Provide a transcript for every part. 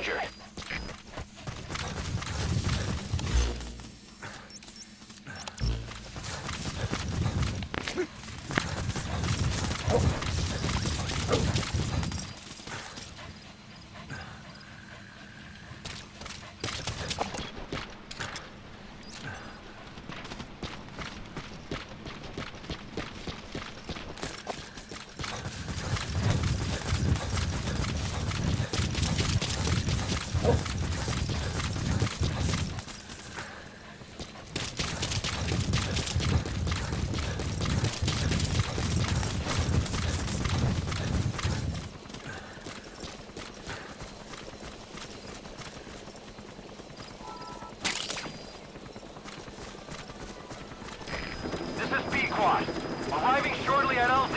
Roger. Squad. Arriving shortly at LZ.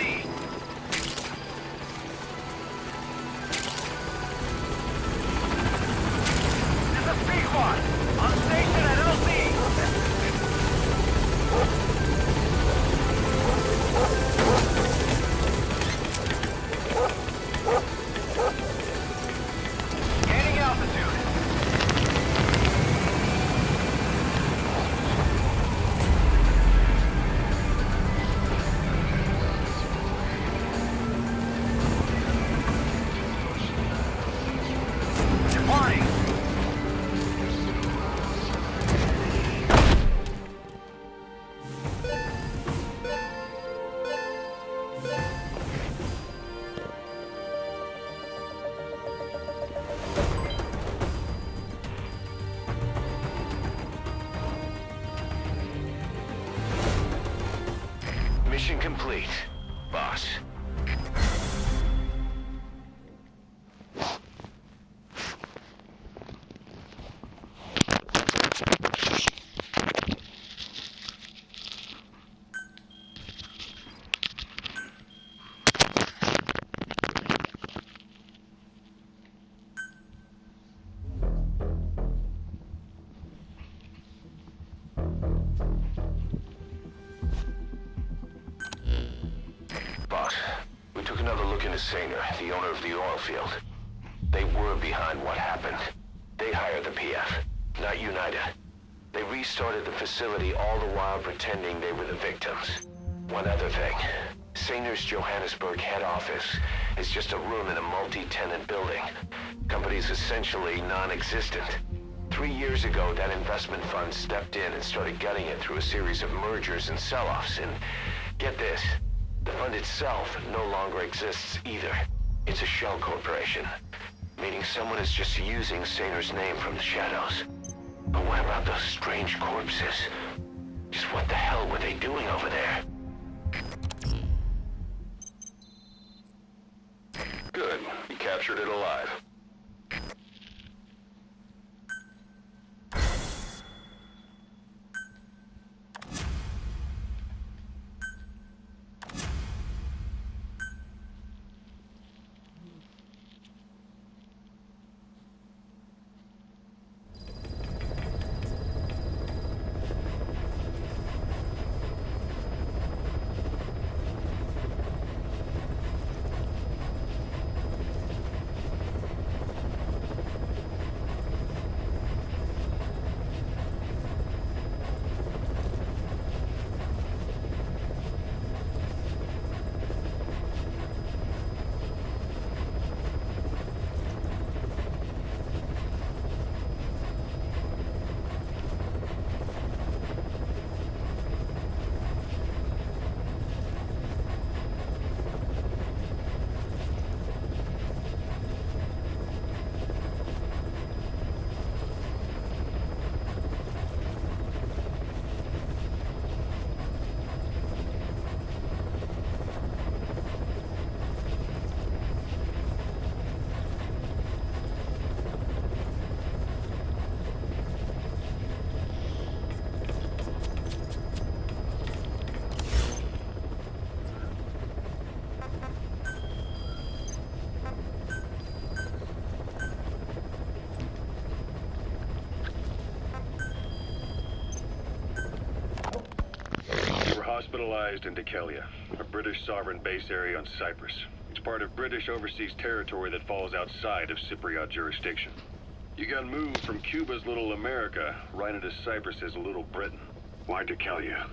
This is B Squad. On station at LZ. Gaining altitude. Departing. Mission complete, boss. Boss, we took another look into Sanger, the owner of the oil field. They were behind what happened. They hired the PF, not UNITA. They restarted the facility all the while pretending they were the victims. One other thing. Sanger's Johannesburg head office is just a room in a multi-tenant building. Company's essentially non-existent. 3 years ago, that investment fund stepped in and started gutting it through a series of mergers and sell-offs. And get this, the fund itself no longer exists either. It's a shell corporation, meaning someone is just using Sanger's name from the shadows. But what about those strange corpses? Just what the hell were they doing over there? Good. You captured it alive. Hospitalized in Dhekelia, a British sovereign base area on Cyprus. It's part of British overseas territory that falls outside of Cypriot jurisdiction. You got moved from Cuba's Little America right into Cyprus's Little Britain. Why Decalia?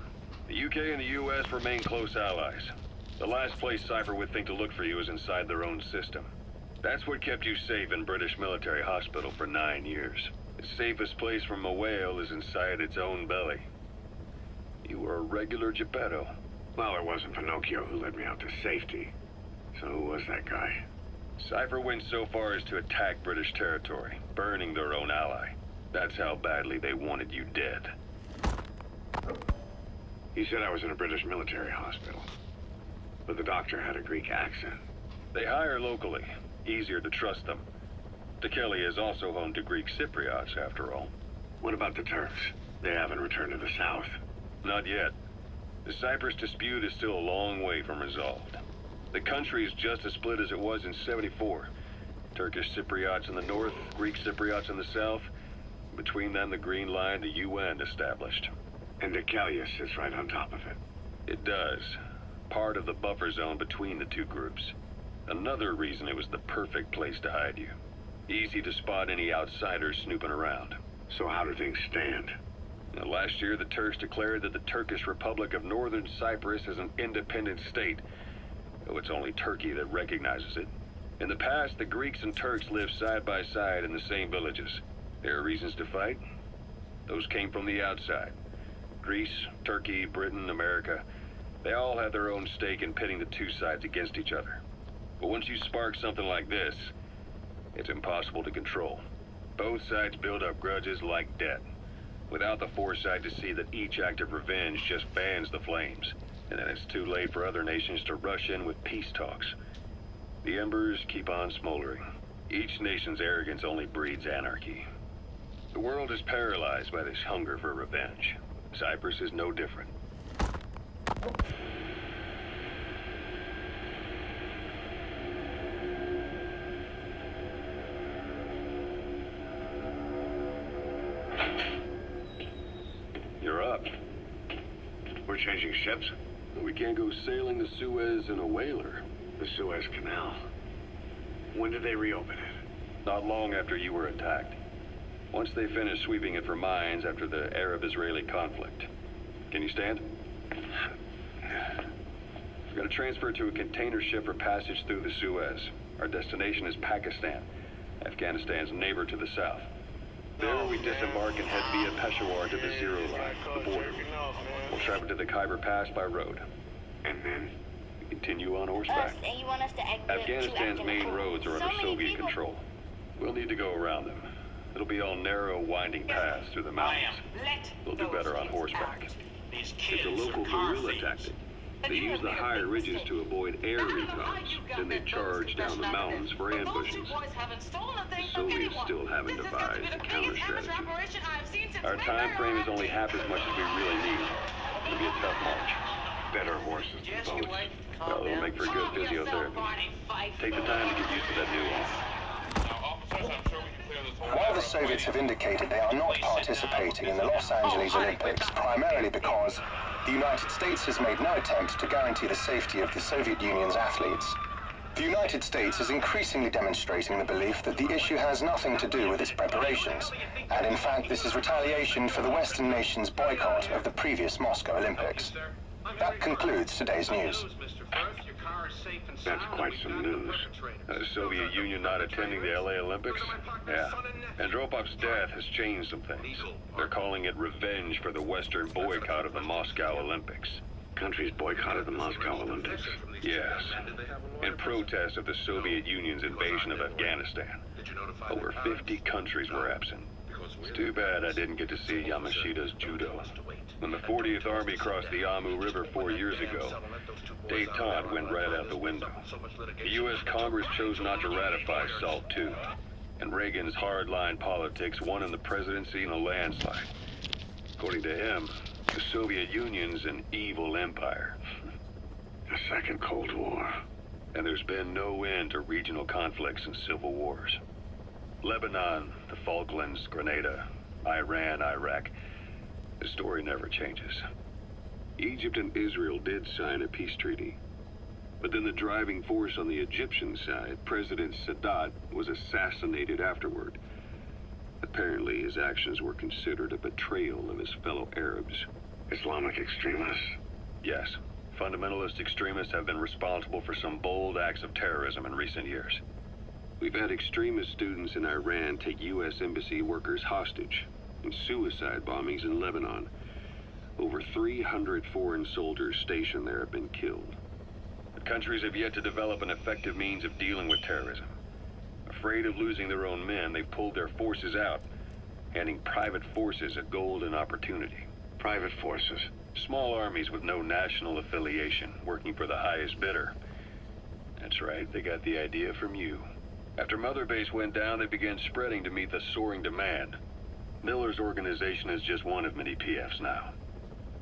The UK and the US remain close allies. The last place Cypher would think to look for you is inside their own system. That's what kept you safe in British military hospital for 9 years. The safest place from a whale is inside its own belly. You were a regular Geppetto. Well, it wasn't Pinocchio who led me out to safety. So who was that guy? Cypher went so far as to attack British territory, burning their own ally. That's how badly they wanted you dead. He said I was in a British military hospital. But the doctor had a Greek accent. They hire locally. Easier to trust them. Decalia is also home to Greek Cypriots, after all. What about the Turks? They haven't returned to the south. Not yet. The Cyprus dispute is still a long way from resolved. The country is just as split as it was in '74. Turkish Cypriots in the north, Greek Cypriots in the south. Between them, the Green Line, the UN established. And Decalia sits right on top of it. It does. Part of the buffer zone between the two groups. Another reason it was the perfect place to hide you. Easy to spot any outsiders snooping around. So how do things stand? Now, last year, the Turks declared that the Turkish Republic of Northern Cyprus is an independent state, though it's only Turkey that recognizes it. In the past, the Greeks and Turks lived side by side in the same villages. There are reasons to fight. Those came from the outside. Greece, Turkey, Britain, America, they all had their own stake in pitting the two sides against each other. But once you spark something like this, it's impossible to control. Both sides build up grudges like debt, without the foresight to see that each act of revenge just fans the flames, and then it's too late for other nations to rush in with peace talks. The embers keep on smoldering. Each nation's arrogance only breeds anarchy. The world is paralyzed by this hunger for revenge. Cyprus is no different. You're up. We're changing ships? We can't go sailing the Suez in a whaler. The Suez Canal. When did they reopen it? Not long after you were attacked. Once they finished sweeping it for mines after the Arab-Israeli conflict. Can you stand? We've got to transfer to a container ship for passage through the Suez. Our destination is Pakistan, Afghanistan's neighbor to the south. There we disembark and head via Peshawar to the Zero Line, the border. We'll travel to the Khyber Pass by road. And then? We continue on horseback. You want us to Afghanistan's main roads are under Soviet control. We'll need to go around them. It'll be all narrow, winding paths through the mountains. We'll do better on horseback. It's a local guerrilla tactic. They use the higher ridges to avoid air recons. Then they charge down the mountains for ambushes. The Soviets still haven't devised a counter-strategy. Our time frame is only half as much as we really need. It'll be a tough march. Better horses than boats. Well, it'll make for good physiotherapy. Take the time to get used to that nuance. While the Soviets have indicated they are not participating in the Los Angeles Olympics, primarily because the United States has made no attempt to guarantee the safety of the Soviet Union's athletes, the United States is increasingly demonstrating the belief that the issue has nothing to do with its preparations, and in fact this is retaliation for the Western nations' boycott of the previous Moscow Olympics. That concludes today's news. That's quite some news. The Soviet Union not attending the LA Olympics? Yeah. Andropov's death has changed some things. They're calling it revenge for the Western boycott of the Moscow Olympics. Countries boycotted the Moscow Olympics. Yes. In protest of the Soviet Union's invasion of Afghanistan. Over 50 countries were absent. It's too bad I didn't get to see Yamashita's judo. When the 40th Army crossed the Amu River 4 years ago, détente went right out the window. The U.S. Congress chose not to ratify SALT II, and Reagan's hardline politics won him the presidency in a landslide. According to him, the Soviet Union's an evil empire. The Second Cold War. And there's been no end to regional conflicts and civil wars. Lebanon, the Falklands, Grenada, Iran, Iraq. The story never changes. Egypt and Israel did sign a peace treaty. But then the driving force on the Egyptian side, President Sadat, was assassinated afterward. his actions were considered a betrayal of his fellow Arabs. Islamic extremists? Yes, fundamentalist extremists have been responsible for some bold acts of terrorism in recent years. We've had extremist students in Iran take U.S. embassy workers hostage, and suicide bombings in Lebanon. Over 300 foreign soldiers stationed there have been killed. But countries have yet to develop an effective means of dealing with terrorism. Afraid of losing their own men, they've pulled their forces out, handing private forces a golden opportunity. Private forces? Small armies with no national affiliation, working for the highest bidder. That's right, they got the idea from you. After Mother Base went down, they began spreading to meet the soaring demand. Miller's organization is just one of many PFs now.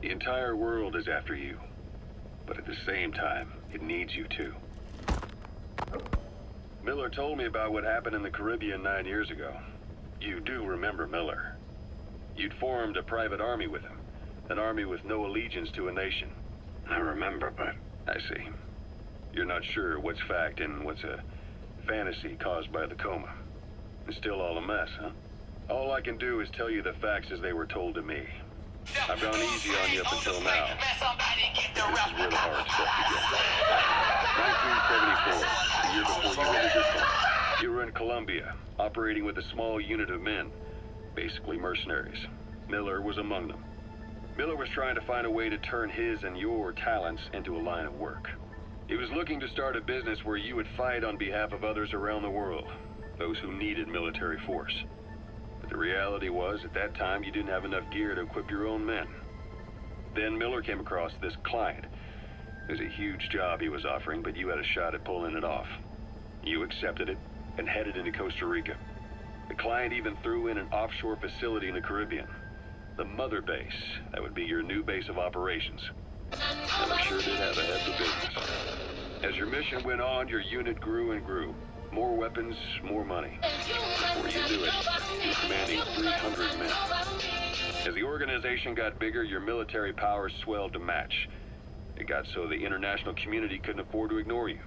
The entire world is after you. But at the same time, it needs you too. Miller told me about what happened in the Caribbean 9 years ago. You do remember Miller. You'd formed a private army with him. An army with no allegiance to a nation. I remember, but... I see. You're not sure what's fact and what's a fantasy caused by the coma. It's still all a mess, huh? All I can do is tell you the facts as they were told to me. I've gone easy on you up until now. This is where the hard stuff begins. 1974, the year before you entered your coma. You were in Colombia, operating with a small unit of men, basically mercenaries. Miller was among them. Miller was trying to find a way to turn his and your talents into a line of work. He was looking to start a business where you would fight on behalf of others around the world, those who needed military force. But the reality was, at that time, you didn't have enough gear to equip your own men. Then Miller came across this client. It was a huge job he was offering, but you had a shot at pulling it off. You accepted it and headed into Costa Rica. The client even threw in an offshore facility in the Caribbean. The Mother Base, that would be your new base of operations. Miller sure did have a head for business. As your mission went on, your unit grew and grew. More weapons, more money. Before you knew it, you were commanding 300 men. As the organization got bigger, your military powers swelled to match. It got so the international community couldn't afford to ignore you.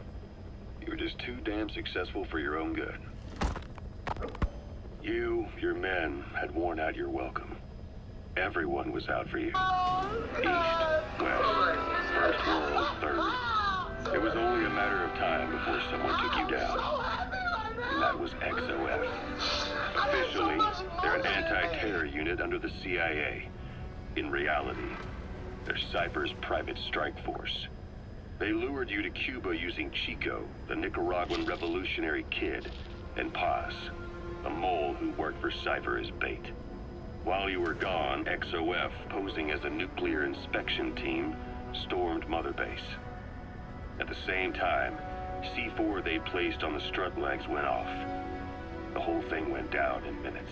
You were just too damn successful for your own good. You, your men, had worn out your welcome. Everyone was out for you. East, West, First World, Third. It was only a matter of time before someone took you down. And that was XOF. Officially, they're an anti-terror unit under the CIA. In reality, they're Cypher's private strike force. They lured you to Cuba using Chico, the Nicaraguan revolutionary kid, and Paz, a mole who worked for Cypher as bait. While you were gone, XOF, posing as a nuclear inspection team, stormed Mother Base. At the same time, C4 they placed on the strut legs went off. The whole thing went down in minutes.